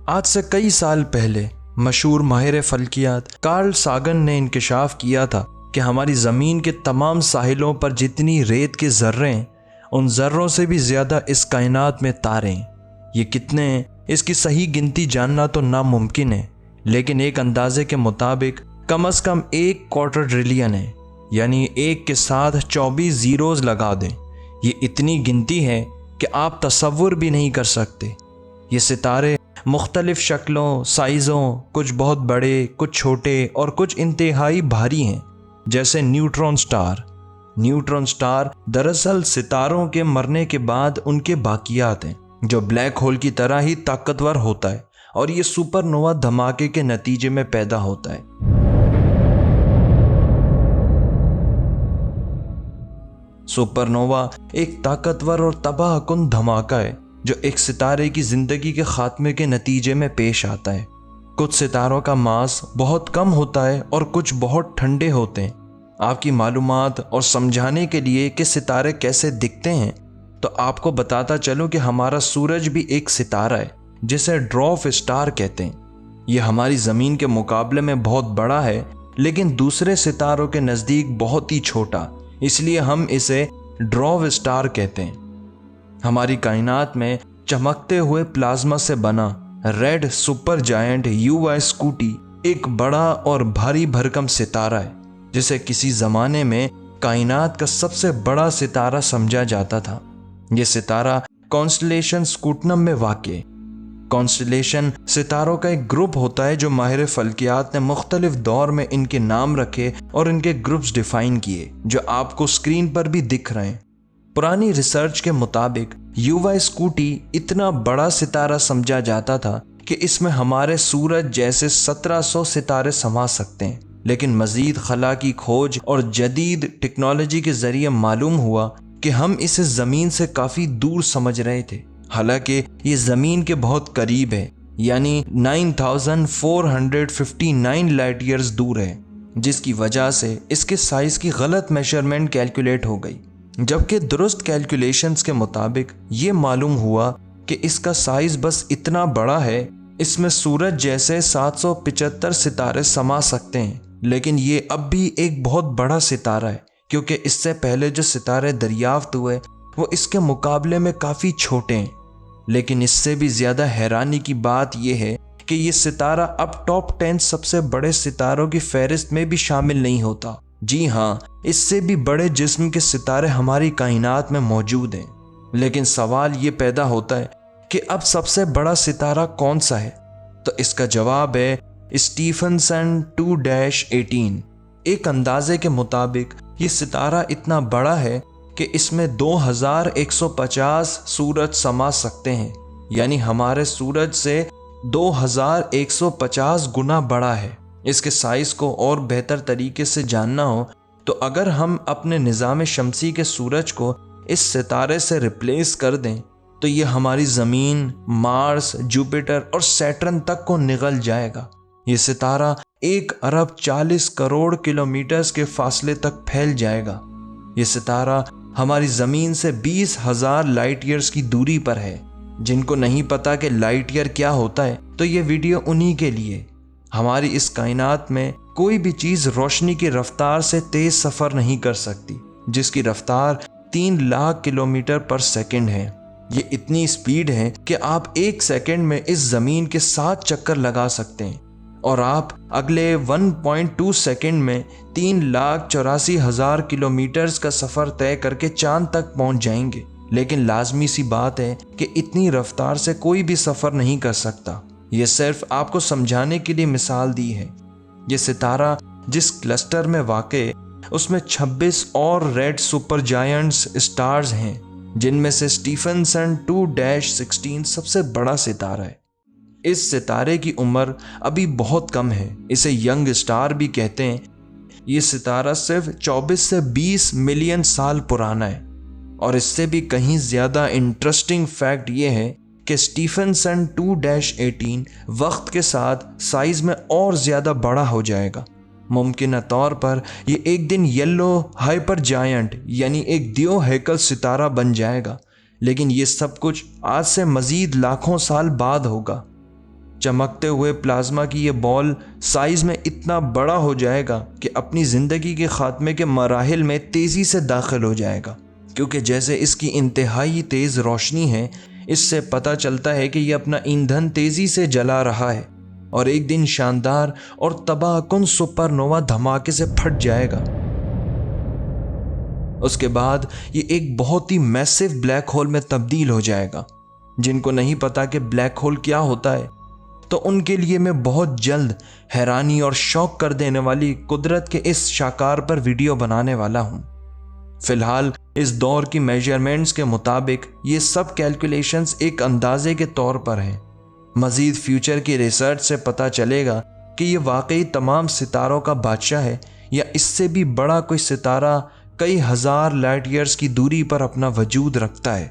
آج سے کئی سال پہلے مشہور ماہر فلکیات کارل ساگن نے انکشاف کیا تھا کہ ہماری زمین کے تمام ساحلوں پر جتنی ریت کے ذرے ہیں ان ذروں سے بھی زیادہ اس کائنات میں تارے ہیں۔ یہ کتنے ہیں اس کی صحیح گنتی جاننا تو ناممکن ہے، لیکن ایک اندازے کے مطابق کم از کم 1/4 ٹریلین ہے، یعنی ایک کے ساتھ 24 زیروز لگا دیں۔ یہ اتنی گنتی ہے کہ آپ تصور بھی نہیں کر سکتے۔ یہ ستارے مختلف شکلوں، سائزوں، کچھ بہت بڑے، کچھ چھوٹے اور کچھ انتہائی بھاری ہیں، جیسے نیوٹرون سٹار۔ نیوٹرون سٹار دراصل ستاروں کے مرنے کے بعد ان کے باقیات ہیں، جو بلیک ہول کی طرح ہی طاقتور ہوتا ہے، اور یہ سپر نووا دھماکے کے نتیجے میں پیدا ہوتا ہے۔ سپر نووا ایک طاقتور اور تباہ کن دھماکہ ہے جو ایک ستارے کی زندگی کے خاتمے کے نتیجے میں پیش آتا ہے۔ کچھ ستاروں کا ماس بہت کم ہوتا ہے اور کچھ بہت ٹھنڈے ہوتے ہیں۔ آپ کی معلومات اور سمجھانے کے لیے کہ ستارے کیسے دکھتے ہیں، تو آپ کو بتاتا چلوں کہ ہمارا سورج بھی ایک ستارہ ہے جسے ڈوارف سٹار کہتے ہیں۔ یہ ہماری زمین کے مقابلے میں بہت بڑا ہے، لیکن دوسرے ستاروں کے نزدیک بہت ہی چھوٹا، اس لیے ہم اسے ڈوارف سٹار کہتے ہیں۔ ہماری کائنات میں چمکتے ہوئے پلازما سے بنا red super giant UY Scuti ایک بڑا اور بھاری بھرکم ستارہ ہے، جسے کسی زمانے میں کائنات کا سب سے بڑا ستارہ سمجھا جاتا تھا۔ یہ ستارہ کانسٹلیشن سکوٹنم میں واقع ہے۔ کانسٹلیشن ستاروں کا ایک گروپ ہوتا ہے جو ماہر فلکیات نے مختلف دور میں ان کے نام رکھے اور ان کے گروپس ڈیفائن کیے، جو آپ کو اسکرین پر بھی دکھ رہے ہیں۔ پرانی ریسرچ کے مطابق UY سکوٹی اتنا بڑا ستارہ سمجھا جاتا تھا کہ اس میں ہمارے سورج جیسے 1700 ستارے سما سکتے ہیں، لیکن مزید خلا کی کھوج اور جدید ٹیکنالوجی کے ذریعے معلوم ہوا کہ ہم اسے زمین سے کافی دور سمجھ رہے تھے، حالانکہ یہ زمین کے بہت قریب ہے، یعنی 9459 لائٹ ایئرز دور ہے، جس کی وجہ سے اس کے سائز کی غلط میجرمنٹ کیلکولیٹ ہو گئی، جبکہ درست کیلکولیشنز کے مطابق یہ معلوم ہوا کہ اس کا سائز بس اتنا بڑا ہے، اس میں سورج جیسے 775 ستارے سما سکتے ہیں، لیکن یہ اب بھی ایک بہت بڑا ستارہ ہے، کیونکہ اس سے پہلے جو ستارے دریافت ہوئے وہ اس کے مقابلے میں کافی چھوٹے ہیں۔ لیکن اس سے بھی زیادہ حیرانی کی بات یہ ہے کہ یہ ستارہ اب ٹاپ 10 سب سے بڑے ستاروں کی فہرست میں بھی شامل نہیں ہوتا۔ جی ہاں، اس سے بھی بڑے جسم کے ستارے ہماری کائنات میں موجود ہیں، لیکن سوال یہ پیدا ہوتا ہے کہ اب سب سے بڑا ستارہ کون سا ہے؟ تو اس کا جواب ہے اسٹیفنسن 2-18۔ ایک اندازے کے مطابق یہ ستارہ اتنا بڑا ہے کہ اس میں 2150 سورج سما سکتے ہیں، یعنی ہمارے سورج سے 2150 گنا بڑا ہے۔ اس کے سائز کو اور بہتر طریقے سے جاننا ہو تو اگر ہم اپنے نظام شمسی کے سورج کو اس ستارے سے ریپلیس کر دیں تو یہ ہماری زمین، مارس، جوپیٹر اور سیٹرن تک کو نگل جائے گا۔ یہ ستارہ 1,40,40,000,000 کلومیٹرز کے فاصلے تک پھیل جائے گا۔ یہ ستارہ ہماری زمین سے 20,000 لائٹ ایئرز کی دوری پر ہے۔ جن کو نہیں پتا کہ لائٹ ایئر کیا ہوتا ہے تو یہ ویڈیو انہی کے لیے۔ ہماری اس کائنات میں کوئی بھی چیز روشنی کی رفتار سے تیز سفر نہیں کر سکتی، جس کی رفتار 3 لاکھ کلومیٹر پر سیکنڈ ہے۔ یہ اتنی سپیڈ ہے کہ آپ 1 سیکنڈ میں اس زمین کے 7 چکر لگا سکتے ہیں، اور آپ اگلے 1.2 سیکنڈ میں 3,84,000 کلومیٹرز کا سفر طے کر کے چاند تک پہنچ جائیں گے۔ لیکن لازمی سی بات ہے کہ اتنی رفتار سے کوئی بھی سفر نہیں کر سکتا۔ یہ صرف آپ کو سمجھانے کے لیے مثال دی ہے۔ یہ ستارہ جس کلسٹر میں واقع ہے اس میں 26 اور ریڈ سپر جائنٹس سٹارز ہیں، جن میں سے اسٹیفنسن 2-16 سب سے بڑا ستارہ ہے۔ اس ستارے کی عمر ابھی بہت کم ہے، اسے ینگ سٹار بھی کہتے ہیں۔ یہ ستارہ صرف 24 سے 20 ملین سال پرانا ہے، اور اس سے بھی کہیں زیادہ انٹرسٹنگ فیکٹ یہ ہے کہ اسٹیفنسن 2-18 وقت کے ساتھ سائز میں اور زیادہ بڑا ہو جائے گا۔ ممکنہ طور پر یہ ایک دن یلو ہائپر جائنٹ یعنی ایک دیو ہیکل ستارہ بن جائے گا، لیکن یہ سب کچھ آج سے مزید لاکھوں سال بعد ہوگا۔ چمکتے ہوئے پلازما کی یہ بال سائز میں اتنا بڑا ہو جائے گا کہ اپنی زندگی کے خاتمے کے مراحل میں تیزی سے داخل ہو جائے گا، کیونکہ جیسے اس کی انتہائی تیز روشنی ہے، اس سے پتہ چلتا ہے کہ یہ اپنا ایندھن تیزی سے جلا رہا ہے اور ایک دن شاندار اور تباہ کن سپر نووا دھماکے سے پھٹ جائے گا۔ اس کے بعد یہ ایک بہت ہی میسو بلیک ہول میں تبدیل ہو جائے گا۔ جن کو نہیں پتا کہ بلیک ہول کیا ہوتا ہے، تو ان کے لیے میں بہت جلد حیرانی اور شوق کر دینے والی قدرت کے اس شاہکار پر ویڈیو بنانے والا ہوں۔ فی الحال اس دور کی میجرمنٹس کے مطابق یہ سب کیلکولیشنز ایک اندازے کے طور پر ہیں۔ مزید فیوچر کی ریسرچ سے پتہ چلے گا کہ یہ واقعی تمام ستاروں کا بادشاہ ہے یا اس سے بھی بڑا کوئی ستارہ کئی ہزار لائٹ ایئرز کی دوری پر اپنا وجود رکھتا ہے۔